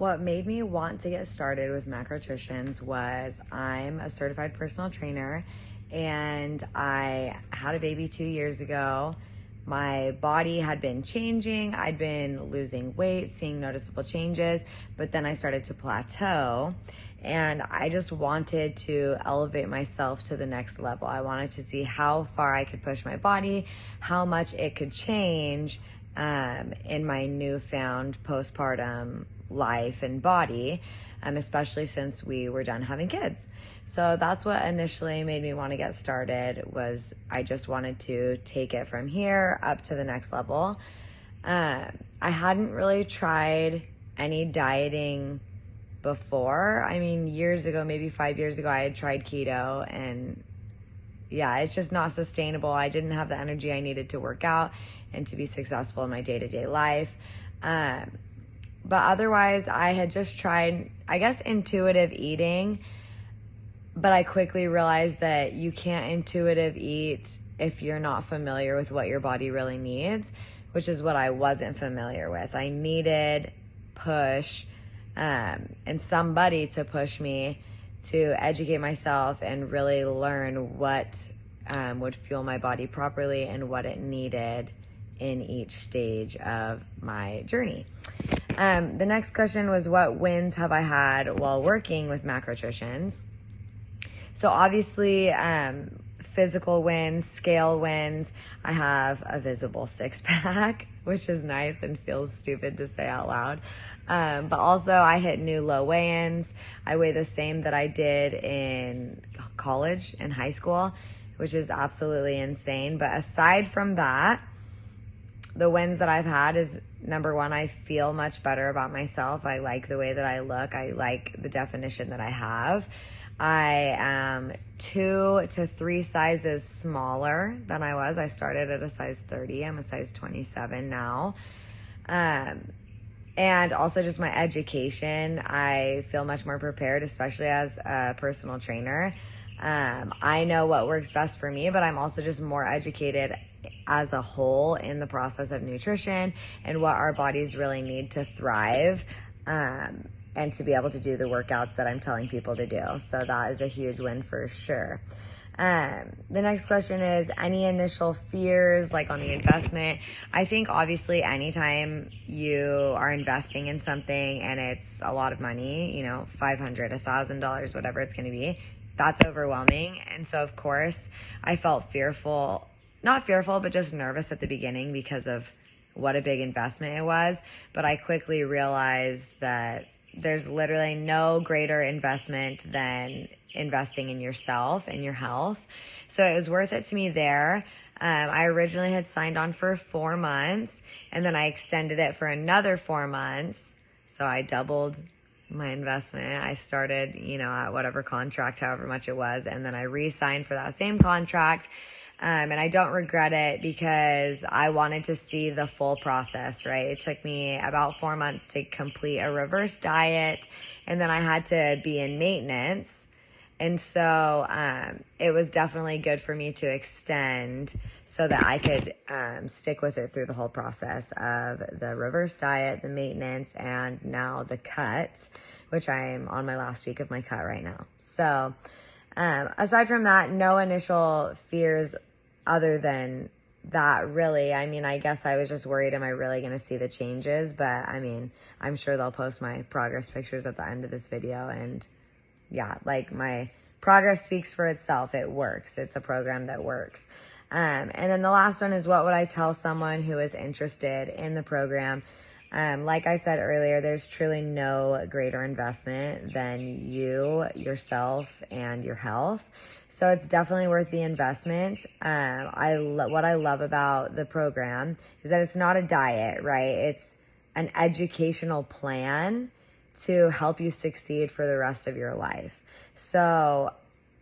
What made me want to get started with macronutritions was I'm a certified personal trainer and I had a baby 2 years ago. My body had been changing. I'd been losing weight, seeing noticeable changes, but then I started to plateau and I just wanted to elevate myself to the next level. I wanted to see how far I could push my body, how much it could change in my newfound postpartum life and body, especially since we were done having kids. So that's what initially made me want to get started. Was I just wanted to take it from here up to the next level. I hadn't really tried any dieting before. I mean, years ago, maybe 5 years ago, I had tried keto, and yeah, it's just not sustainable. I didn't have the energy I needed to work out and to be successful in my day-to-day life. But otherwise, I had just tried, I guess, intuitive eating, but I quickly realized that you can't intuitive eat if you're not familiar with what your body really needs, which is what I wasn't familiar with. I needed push and somebody to push me to educate myself and really learn what would fuel my body properly and what it needed in each stage of my journey. The next question was, what wins have I had while working with macronutritions? So obviously, physical wins, scale wins. I have a visible six-pack, which is nice and feels stupid to say out loud. But also I hit new low weigh-ins. I weigh the same that I did in college and high school, which is absolutely insane. But aside from that, the wins that I've had is, number one, I feel much better about myself. I like the way that I look. I like the definition that I have. I am 2 to 3 sizes smaller than I was. I started at a size 30. I'm a size 27 now. And also just my education. I feel much more prepared, especially as a personal trainer. I know what works best for me, but I'm also just more educated as a whole in the process of nutrition and what our bodies really need to thrive, and to be able to do the workouts that I'm telling people to do. So that is a huge win for sure. The next question is, any initial fears, like on the investment? I think obviously anytime you are investing in something and it's a lot of money, $500, $1,000, whatever it's going to be, that's overwhelming. And so of course I felt fearful, not fearful, but just nervous at the beginning because of what a big investment it was. But I quickly realized that there's literally no greater investment than investing in yourself and your health. So it was worth it to me there. I originally had signed on for 4 months, and then I extended it for another 4 months. So I doubled my investment. I started, at whatever contract, however much it was, and then I re-signed for that same contract. And I don't regret it because I wanted to see the full process, right? It took me about 4 months to complete a reverse diet, and then I had to be in maintenance. And so it was definitely good for me to extend so that I could stick with it through the whole process of the reverse diet, the maintenance, and now the cut, which I'm on my last week of my cut right now. So aside from that, no initial fears other than that, really. I mean, I guess I was just worried, am I really going to see the changes? But I mean, I'm sure they'll post my progress pictures at the end of this video, and yeah, like, my progress speaks for itself. It works. It's a program that works. And then the last one is, what would I tell someone who is interested in the program? Like I said earlier, there's truly no greater investment than you, yourself, and your health. So it's definitely worth the investment. What I love about the program is that it's not a diet, right? It's an educational plan to help you succeed for the rest of your life. So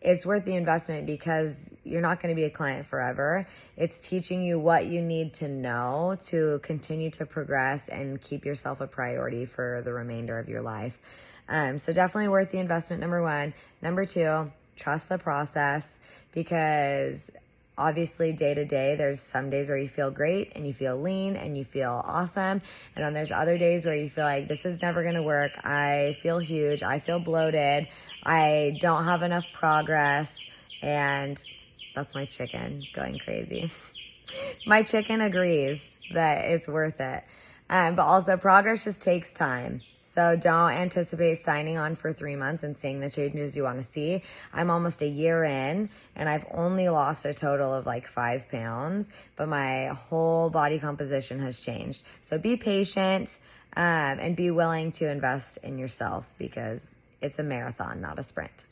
it's worth the investment because you're not going to be a client forever. It's teaching you what you need to know to continue to progress and keep yourself a priority for the remainder of your life. So definitely worth the investment, number one. Number two, trust the process, because obviously day to day, there's some days where you feel great and you feel lean and you feel awesome. And then there's other days where you feel like this is never going to work. I feel huge. I feel bloated. I don't have enough progress. And that's my chicken going crazy. My chicken agrees that it's worth it. But also progress just takes time. So don't anticipate signing on for 3 months and seeing the changes you want to see. I'm almost a year in and I've only lost a total of like 5 pounds, but my whole body composition has changed. So be patient and be willing to invest in yourself because it's a marathon, not a sprint.